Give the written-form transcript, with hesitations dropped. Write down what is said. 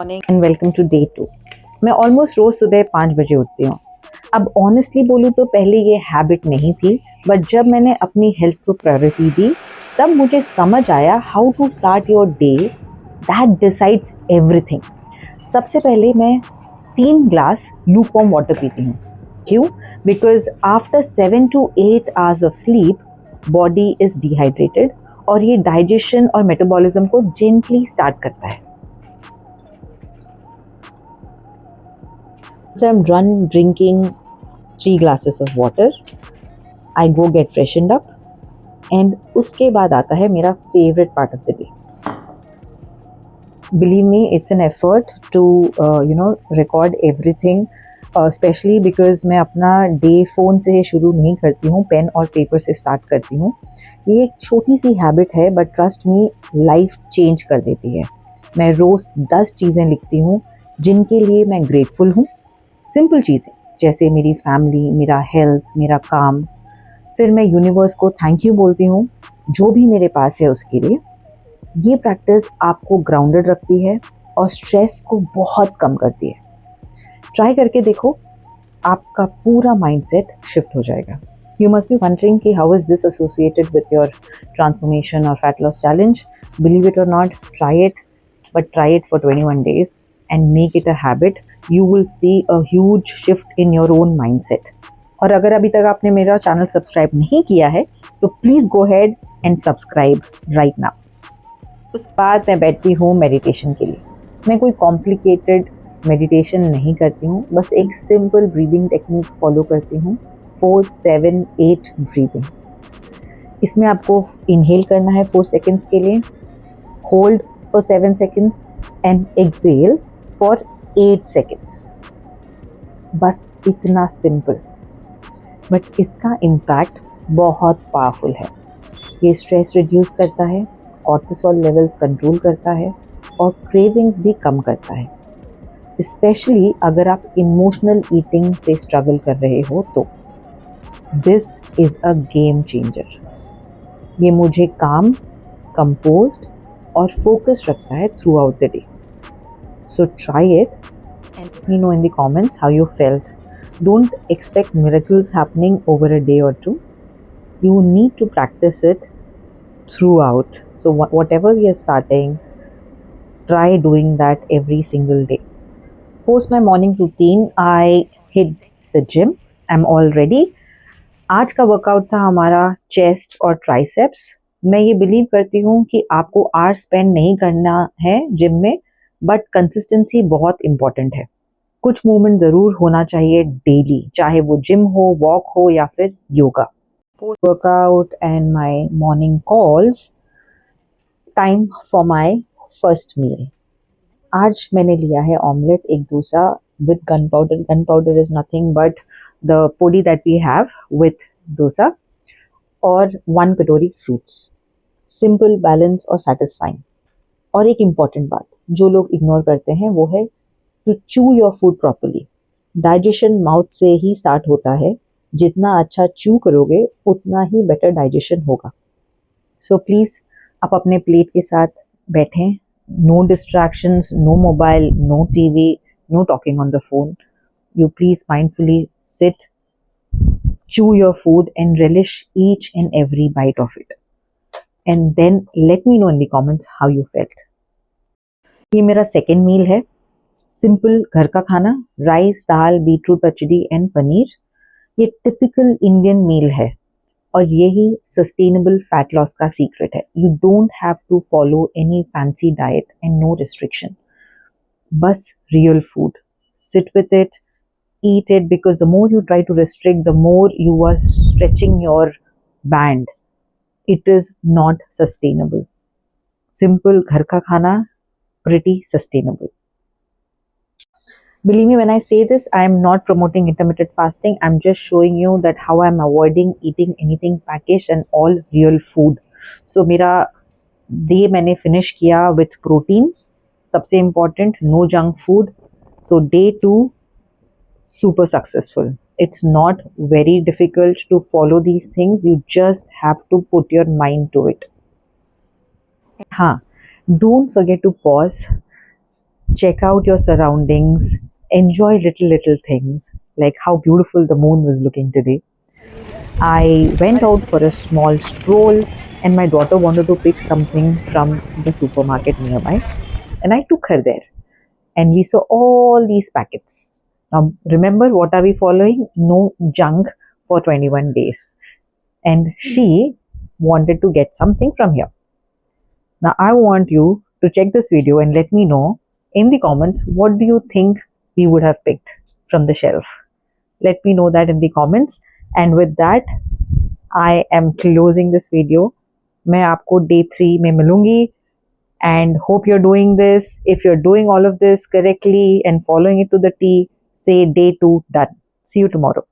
Morning and welcome to day 2। मैं almost रोज़ सुबह 5 बजे उठती हूँ। अब ऑनेस्टली बोलूँ तो पहले ये हैबिट नहीं थी, बट जब मैंने अपनी हेल्थ को प्रायोरिटी दी तब मुझे समझ आया how to start your day that decides everything. सबसे पहले मैं 3 ग्लास लूकवार्म वाटर पीती हूँ। क्यों? Because after 7 to 8 hours of sleep body is dehydrated और ये डाइजेशन और मेटाबॉलिज्म को जेंटली स्टार्ट करता है। So I'm done drinking 3 glasses of water. I go get freshened up and उसके बाद आता है मेरा favorite part of the day. Believe me, it's an effort to record everything, especially because मैं अपना डे फ़ोन से शुरू नहीं करती हूँ, पेन और पेपर से स्टार्ट करती हूँ। ये एक छोटी सी हैबिट है but trust me life change कर देती है। मैं रोज़ 10 चीज़ें लिखती हूँ जिनके लिए मैं ग्रेटफुल हूँ। सिंपल चीज़ें जैसे मेरी फैमिली, मेरा हेल्थ, मेरा काम। फिर मैं यूनिवर्स को थैंक यू बोलती हूँ जो भी मेरे पास है उसके लिए। ये प्रैक्टिस आपको ग्राउंडेड रखती है और स्ट्रेस को बहुत कम करती है। ट्राई करके देखो, आपका पूरा माइंडसेट शिफ्ट हो जाएगा। यू मस्ट बी वंडरिंग कि how is this associated with your transformation और fat loss challenge. Believe it or not, try it, but try it for 21 days and make it a habit. You will see a huge shift in your own mindset. और अगर अभी तक आपने मेरा channel subscribe नहीं किया है तो please go ahead and subscribe right now. उसके बाद मैं बैठती हूँ मेडिटेशन के लिए। मैं कोई कॉम्प्लिकेटेड मेडिटेशन नहीं करती हूँ, बस एक सिंपल ब्रीदिंग टेक्निक फॉलो करती हूँ, 4-7-8 ब्रीदिंग। इसमें आपको इनहेल करना है 4 सेकेंड्स के लिए, hold for 7 seconds and exhale for 8 seconds. बस इतना सिंपल, बट इसका इम्पैक्ट बहुत पावरफुल है। ये स्ट्रेस रिड्यूस करता है, कॉर्टिसोल लेवल्स कंट्रोल करता है और क्रेविंग्स भी कम करता है। स्पेशली अगर आप इमोशनल ईटिंग से स्ट्रगल कर रहे हो तो this is a game changer. ये मुझे काम, कंपोज्ड और फोकस रखता है through out the day. So try it and let me know in the comments how you felt. Don't expect miracles happening over a day or two. You need to practice it throughout. So whatever we are starting, try doing that every single day. Post my morning routine, I hit the gym. I'm all ready. आज का workout था हमारा chest और triceps. मैं ये believe करती हूँ कि आपको आवर स्पेंड नहीं करना है जिम में, बट कंसिस्टेंसी बहुत इम्पॉर्टेंट है। कुछ मूवमेंट ज़रूर होना चाहिए डेली, चाहे वो जिम हो, वॉक हो या फिर yoga. Post workout and my morning calls, time for my first meal. आज मैंने लिया है ऑमलेट, एक dosa with gunpowder. Gunpowder is nothing but the podi that we have with dosa, और 1 कटोरी फ्रूट्स। सिंपल, बैलेंस और सेटिस्फाइंग। और एक इम्पॉर्टेंट बात जो लोग इग्नोर करते हैं वो है to chew your food properly. Digestion mouth से ही स्टार्ट होता है। जितना अच्छा चू करोगे उतना ही बेटर डाइजेशन होगा। सो प्लीज़ आप अपने प्लेट के साथ बैठें, no distractions, no mobile, no TV, no talking on the phone. You please mindfully sit, chew your food and relish each and every bite of it. And then let me know in the comments how you felt. ये मेरा second मील है। Simple घर का खाना, rice, दाल, beetroot pachadi and paneer. ये typical Indian meal है और यही सस्टेनेबल फैट लॉस का सीक्रेट है। You don't have to follow any fancy diet and no restriction, बस real food. Sit with it, eat it, because the more you try to restrict, the more you are stretching your band. It is not sustainable. Simple घर का खाना, pretty sustainable. Believe me when I say this, I am not promoting intermittent fasting. I'm just showing you that how I'm avoiding eating anything packaged and all real food. So मेरा day मैंने finish किया with protein. सबसे important, no junk food. So day 2 super successful. It's not very difficult to follow these things. You just have to put your mind to it. हाँ, don't forget to pause check out your surroundings, enjoy little things like how beautiful the moon was looking today. I went out for a small stroll, and my daughter wanted to pick something from the supermarket nearby, and I took her there, and we saw all these packets. Now, remember, what are we following? No junk for 21 days. And she wanted to get something from here. Now, I want you to check this video and let me know in the comments, what do you think we would have picked from the shelf? Let me know that in the comments. And with that, I am closing this video. मैं आपको day 3 में मिलूंगी, and hope you're doing this. If you're doing all of this correctly and following it to the T, say day 2 done. See you tomorrow.